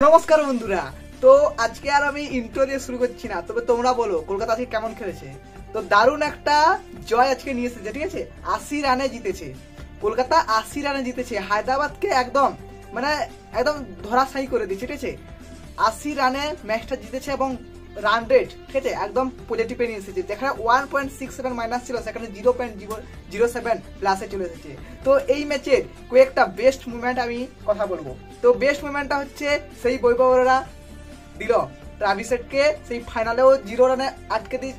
নমস্কার বন্ধুরা। তো আজকে আর আমি ইন্ট্রো দিয়ে শুরু করছি না, তবে তোমরা বলো কলকাতা আজকে কেমন খেলেছে। তো দারুণ একটা জয় আজকে নিয়ে এসেছে, ঠিক আছে। 80 রানে জিতেছে কলকাতা, 80 রানে জিতেছে হায়দ্রাবাদকে, একদম একদম ধরাশায়ী করে দিয়েছে, ঠিক আছে। 80 রানে ম্যাচটা জিতেছে এবং রান রেট, ঠিক আছে, একদম পজিটিভে নিয়ে এসেছে। যেখানে 1.67 মাইনাস ছিল সেখানে 0.07 প্লাসে চলে এসেছে। তো এই ম্যাচের কয়েকটা বেস্ট মুভমেন্ট আমি কথা বলবো। তো বেস্ট মুভমেন্টটা হচ্ছে সেই বৈভবরা দিল ট্রাভিসেটকে সেই ফাইনালেও 0 রানে আটকে দিয়ে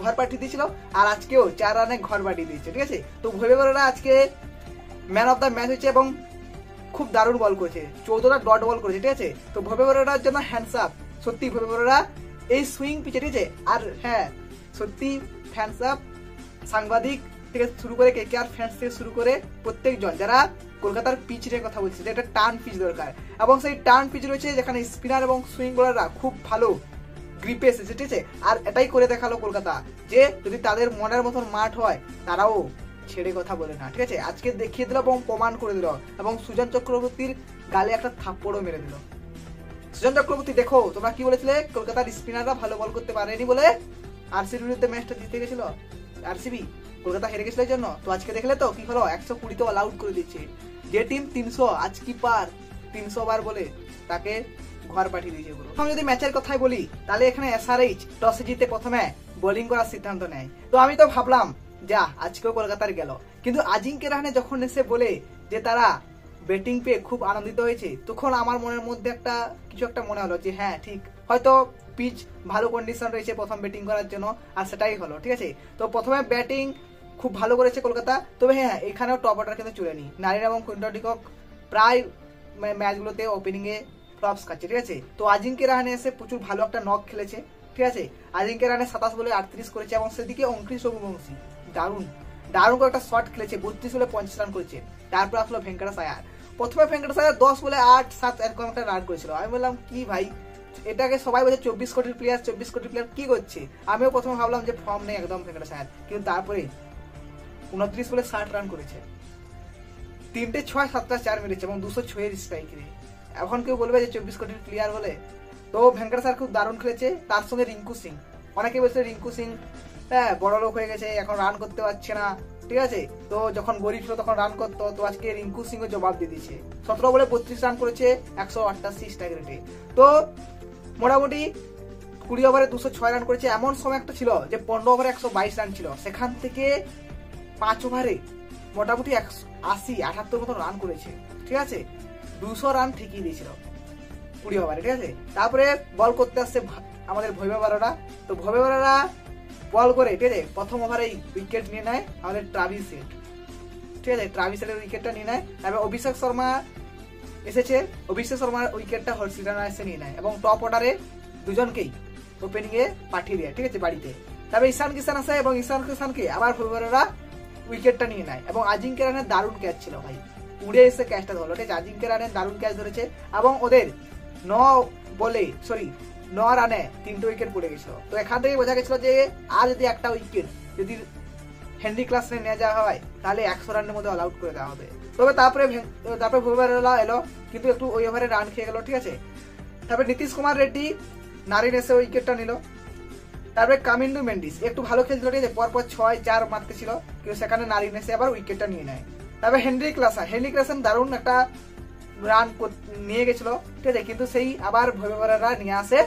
ঘর পাঠিয়ে দিয়েছিল, আর আজকেও 4 রানে ঘর পাঠিয়ে দিয়েছে, ঠিক আছে। তো বৈভবরা আজকে ম্যান অফ দ্য ম্যাচ হয়েছে এবং খুব দারুণ বল করেছে, 14টা ডট বল করেছে, ঠিক আছে। তো ভবেবরার জন্য হ্যান্ডস আপ, সত্যি ভবেবরা এই সুইং পিচে, ঠিক আছে। আর হ্যাঁ, সত্যি হ্যান্ডস আপ সাংবাদিক থেকে শুরু করে কেকেআর ফ্যান্স থেকে শুরু করে প্রত্যেকজন যারা কলকাতার পিচ নিয়ে কথা বলছে, যে একটা টার্ন পিচ দরকার, এবং সেই টার্ন পিচ রয়েছে যেখানে স্পিনার এবং সুইং বোলাররা খুব ভালো গ্রিপে এসেছে, ঠিক আছে। আর এটাই করে দেখালো কলকাতা যে যদি তাদের মনের মতন মাঠ হয় তারাও ছেড়ে কথা বলে না, ঠিক আছে। আজকে দেখিয়ে দিল এবং প্রমাণ করে দিল, এবং সুজন চক্রবর্তীর গালে একটা থাপ্পড়ও মেরে দিল। সুজন চক্রবর্তী, দেখো তোমরা কি বলেছিলে কলকাতার স্পিনাররা ভালো বল করতে পারেনি বলে আরসিবির বিরুদ্ধে ম্যাচটা জিতে গেছিল, আরসিবি কলকাতা হেরে গেছিল জন্য। তো আজকে দেখলে তো কি হলো, 120 অল আউট করে দিচ্ছে। যে টিম 300, আজ কিপার 300 বার বলে তাকে ঘর পাঠিয়ে দিয়েছে পুরো। আমি যদি ম্যাচের কথাই বলি তাহলে এখানে এসআরএইচ টসে জিতে প্রথমে বোলিং করার সিদ্ধান্ত নেয়। তো আমি তো ভাবলাম যা আজকেও কলকাতার গেল, কিন্তু আজিঙ্কে রাহানে যখন এসে বলে যে তারা ব্যাটিং পেয়ে খুব আনন্দিত হয়েছে, তখন আমার মনের মধ্যে কিছু একটা মনে হলো যে হ্যাঁ ঠিক, হয়তো পিচ ভালো কন্ডিশন রয়েছে প্রথম ব্যাটিং করার জন্য, আর সেটাই হলো, ঠিক আছে। তো প্রথমে ব্যাটিং খুব ভালো করেছে কলকাতা, তবে হ্যাঁ এখানেও টপ অর্ডার কিন্তু চলে নি। নারিন এবং কুইন্টন ডিকক প্রায় ম্যাচগুলোতে ওপেনিং এ ফ্লপস খাচ্ছে, ঠিক আছে। তো আজিঙ্কে রাহানে এসে প্রচুর ভালো একটা নক খেলেছে, ঠিক আছে। আজিঙ্কে রাহানে 27 বলে 38 করেছে, এবং সেদিকে অঙ্কুশ রঘুবংশী দারুণ একটা শট খেলেছে, 32 বলে 50 রান করেছে। তারপর আসলো ভেঙ্কটেশ আয়ার। প্রথমে ভেঙ্কটেশ আয়ার 10 বলে 8-7 এরকম একটা রান করেছিল। আমি বললাম কি ভাই, এটাকে সবাই বলছে 24 কোটির প্লেয়ার কি করছে। আমিও প্রথমে ভাবলাম যে ফর্ম নেই একদম ভেঙ্কটেশ আয়ার, কিন্তু তারপরে 29 বলে 60 রান করেছে, 3টে 6 7টা 4 মেরেছে এবং 206 এর স্ট্রাইক রে। এখন কেউ বলবে যে 24 কোটির প্লেয়ার বলে। তো ভেঙ্কটেশ আয়ার খুব দারুণ খেলেছে, তার সঙ্গে রিঙ্কু সিং। অনেকে বলছে রিঙ্কু সিং হ্যাঁ বড় লোক হয়ে গেছে, এখন রান করতে পারছে না, ঠিক আছে। তো যখন গরিব ছিল তখন রান করতো, তো আজকে রিঙ্কু সিং ও জবাব দিয়ে দিয়েছে। 17 বলে 32 রান করেছে 188 স্ট্রাইক রেটে। তো মোটামুটি 20 ওভারে 206 রান করেছে। এমন সময় একটা ছিল যে 15 ওভারে 122 রান ছিল, সেখান থেকে 5 ওভারে মোটামুটি 80-78 মতো রান করেছে, ঠিক আছে। 200 রান ঠেকিয়ে দিয়েছিল 20 ওভারে, ঠিক আছে। তারপরে বল করতে আসছে আমাদের ভৈভবরা। তো ভৈভবরা বল করে, ঠিক আছে, প্রথম ওভারেই উইকেট নিয়ে নেয় আমাদের ট্রাভিসেট, ঠিক আছে। ট্রাভিসেটের উইকেটটা নিয়ে নেয়। তারপরে অভিষেক শর্মা এসেছে, অভিষেক শর্মার উইকেটটা হর্ষিত রানা এসে নিয়ে নেয়, এবং টপ অর্ডারে দুজনকেই ওপেনিং এ পাঠিয়ে দেয়, ঠিক আছে, বাড়িতে। তারপরে ঈশান কিষান আসে এবং ঈশান কিষানকে আবার ভৈভবরা উইকেটটা নিয়ে নেয়, এবং আজিঙ্কে রানের দারুণ ক্যাচ ছিল ভাই, উড়ে এসে ক্যাচটা ধরলো, ঠিক আছে। আজিঙ্কে রানের দারুণ ক্যাচ ধরেছে, এবং ওদের 9 রানে 3টে উইকেট পড়ে গেছিল। তো এখান থেকে বোঝা গেছিল যে আর যদি একটা উইকেট যদি হেনরি ক্লাসনে নিয়ে যাওয়া হয় তাহলে 100 রানের মধ্যে অল আউট করে দেওয়া হবে। তবে তারপরে ভৈভবরা এলো, কিন্তু একটু ওই ওভারে রান খেয়ে গেল, ঠিক আছে। তারপরে নীতিশ কুমার রেড্ডি নারিন এসে উইকেটটা নিল। তারপরে কামিন্ডু মেন্ডিস একটু ভালো খেলছিল, ঠিক আছে, পরপর 6-4 মারতে ছিল, কিন্তু সেখানে নারিন এসে আবার উইকেটটা নিয়ে নেয়। তারপরে হেনরি ক্লাসন দারুণ একটা রান নিয়ে গেছিল, ঠিক আছে, কিন্তু সেই আবার ভৈভবরা নিয়ে আসে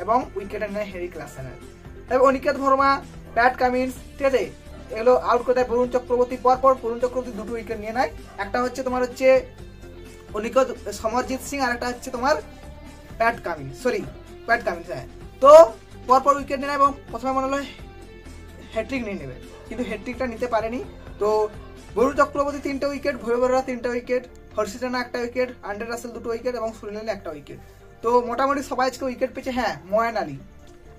এবং উইকেটটা নেয় হেনরি ক্লাসেনের। তারপরে অনিকেত ভর্মা, প্যাট কামিন্স, ঠিক আছে, এগুলো আউট করে দেয় বরুণ চক্রবর্তী। পরপর বরুণ চক্রবর্তী 2টো উইকেট নিয়ে নেয়, একটা হচ্ছে তোমার হচ্ছে সমরজিৎ সিং, আর একটা হচ্ছে তোমার প্যাট কামিন্স, হ্যাঁ। তো পরপর উইকেট নিয়ে নেয়, এবং প্রথমে মনে হলো হ্যাট্রিক নিয়ে নেবে, কিন্তু হ্যাট্রিকটা নিতে পারেনি। তো বরুণ চক্রবর্তী 3টে উইকেট, ভৈভবরা 3টে উইকেট, হর্ষিত রানা 1টা উইকেট, আন্ড্রে রাসেল 2টো উইকেট, এবং সুনীল 1টা উইকেট। তো মোটামুটি সবাই আজকে উইকেট পেয়েছে। হ্যাঁ, ময়ন আলী,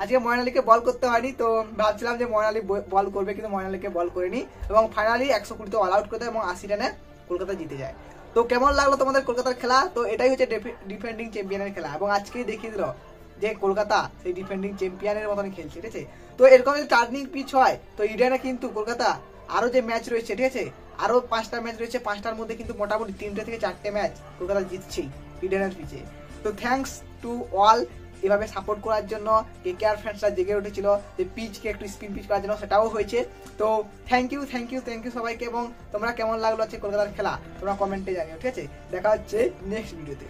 আজকে ময়ন আলীকে বল করতে হয়নি, তো ভাবছিলাম যে ময়ন আলী বল করবে, কিন্তু ময়ন আলীকে বল করেনি, এবং ফাইনালি 120 অল আউট করে দেয় এবং 80 রানে কলকাতা জিতে যায়। তো কেমন লাগলো তোমাদের কলকাতার খেলা? তো এটাই হচ্ছে ডিফেন্ডিং চ্যাম্পিয়নের খেলা, এবং আজকেই দেখিয়ে দিল যে কলকাতা সেই ডিফেন্ডিং চ্যাম্পিয়নের মতন খেলছে, ঠিক আছে। তো এরকম যদি টার্নিং পিচ হয় তো ইডেনে কিন্তু কলকাতা আরো যে ম্যাচ রয়েছে, ঠিক আছে, আরো 5টা ম্যাচ রয়েছে, 5টার মধ্যে কিন্তু মোটামুটি 3টে থেকে 4টে ম্যাচ কলকাতা জিতছেই ইডেনের পিচে। তো থ্যাঙ্কস টু অল এভাবে সাপোর্ট করার জন্য। কেকেআর ফ্যান্সরা জেগে উঠেছিল যে পিচকে একটু স্পিন পিচ করার জন্য, সেটাও হয়েছে। তো থ্যাংক ইউ সবাইকে। এবং তোমরা কেমন লাগলো হচ্ছে কলকাতার খেলা তোমরা কমেন্টে জানিও, ঠিক আছে? দেখা হচ্ছে নেক্সট ভিডিওতে।